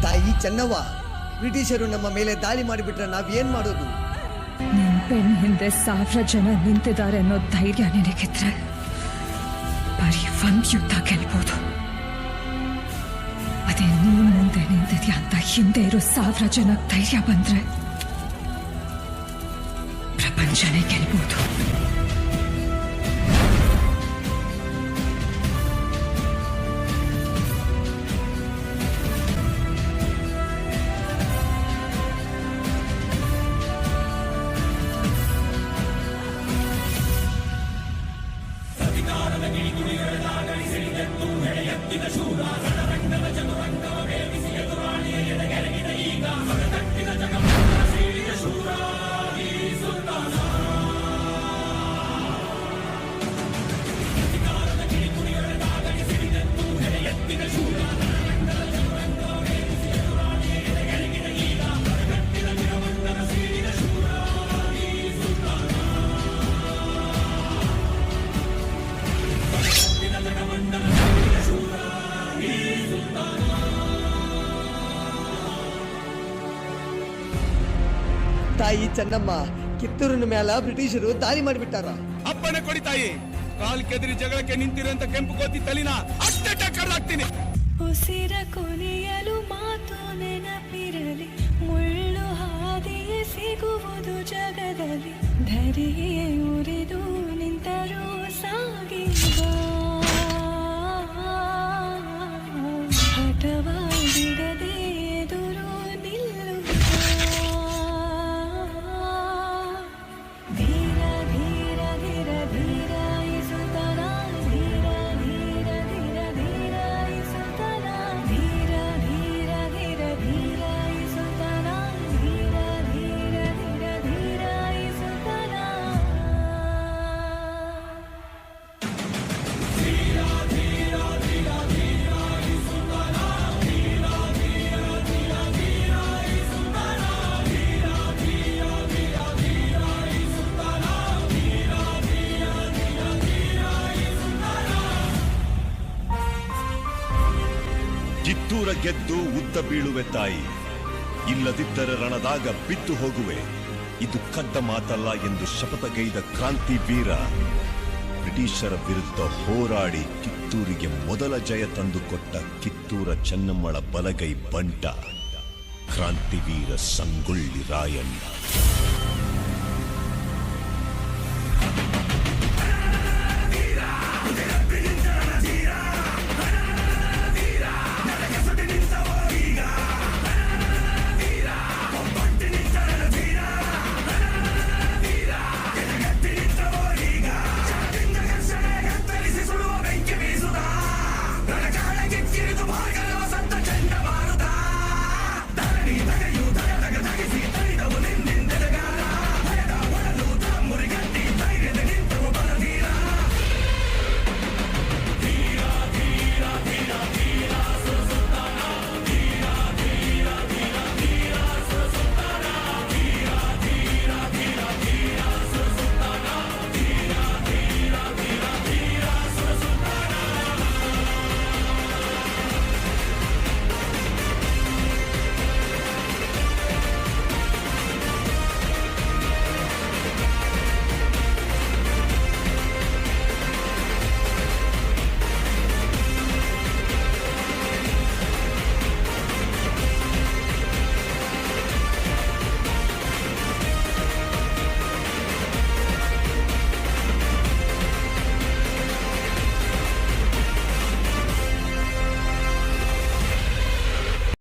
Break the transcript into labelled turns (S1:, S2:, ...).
S1: ತಾಯಿ ಚೆನ್ನವ್ವ, ಬ್ರಿಟಿಷರು ನಮ್ಮ ಮೇಲೆ ದಾಳಿ ಮಾಡಿಬಿಟ್ರೆ ನಾವೇನ್ ಮಾಡೋದು?
S2: ನಿನ್ ಬೆನ್ನ ಹಿಂದೆ 1000 ಜನ ನಿಂತಿದ್ದಾರೆ ಅನ್ನೋ ಧೈರ್ಯ ನಿನಗಿದ್ರೆ ಬರೀ ಒಂದ್ ಯುದ್ಧ ಗೆಲ್ಬೋದು. ಅದೇ ನೀನ್ ಮುಂದೆ ನಿಂತಿದ್ಯಾ ಅಂತ ಹಿಂದೆ ಇರೋ 1000 ಜನ ಧೈರ್ಯ ಬಂದ್ರೆ ಪ್ರಪಂಚನೇ ಗೆಲ್ಬೋದು.
S1: ತಾಯಿ ಚೆನ್ನಮ್ಮ, ಕಿತ್ತೂರಿನ ಮೇಲೆ ಬ್ರಿಟಿಷರು ದಾಳಿ ಮಾಡಿಬಿಟ್ಟಾರ.
S3: ಅಪ್ಪನೆ ಕೊಡಿ ತಾಯಿ. ಕಾಲ್ ಕೆದರಿ ಜಗಳಕ್ಕೆ ನಿಂತಿರುವಂತ ಕೆಂಪು ಕೋತಿ ತಲಿನ ಅಷ್ಟೇ ಕರ್ಲಾಗ್ತೀನಿ.
S4: ಉಸಿರ ಕೊನೆಯಲು ಮಾತು ನೆನಪಿರಲಿ, ಮುಳ್ಳು ಹಾದಿಯೇ ಸಿಗುವುದು ಜಗದಲ್ಲಿ. ಧರೆಯೇ ಉರಿದು ನಿಂತರೂ ಸಾಗಿ ಹಠವಾ ಬಿಡದೆ ಎದುರು ನಿಲ್ಲು. ಧೀರ ಧೀರ ಧೀರ ಧೀರ ಇಸುತ್ತನ, ಧೀರ ಧೀರ ಧೀರ ಧೀರ ಇಸುತ್ತನ, ಧೀರ ಧೀರ ಧೀರ ಧೀರ ಇಸುತ್ತನ, ಧೀರ ಧೀರ ಧೀರ ಧೀರ ಇಸುತ್ತನ.
S5: ಕಿತ್ತೂರ ಗೆದ್ದು ಉದ್ದ ಬೀಳುವೆ ತಾಯಿ, ಇಲ್ಲದಿದ್ದರೆ ರಣದಾಗ ಬಿದ್ದು ಹೋಗುವೆ. ಇದು ಕದ್ದ ಮಾತಲ್ಲ ಎಂದು ಶಪಥಗೈದ ಕ್ರಾಂತಿ ವೀರ, ಬ್ರಿಟಿಷರ ವಿರುದ್ಧ ಹೋರಾಡಿ ಕಿತ್ತೂರಿಗೆ ಮೊದಲ ಜಯ ತಂದುಕೊಟ್ಟ ಕಿತ್ತೂರ ಚೆನ್ನಮ್ಮಳ ಬಲಗೈ ಬಂಟ ಕ್ರಾಂತಿವೀರ ಸಂಗೊಳ್ಳಿ ರಾಯಣ್ಣ.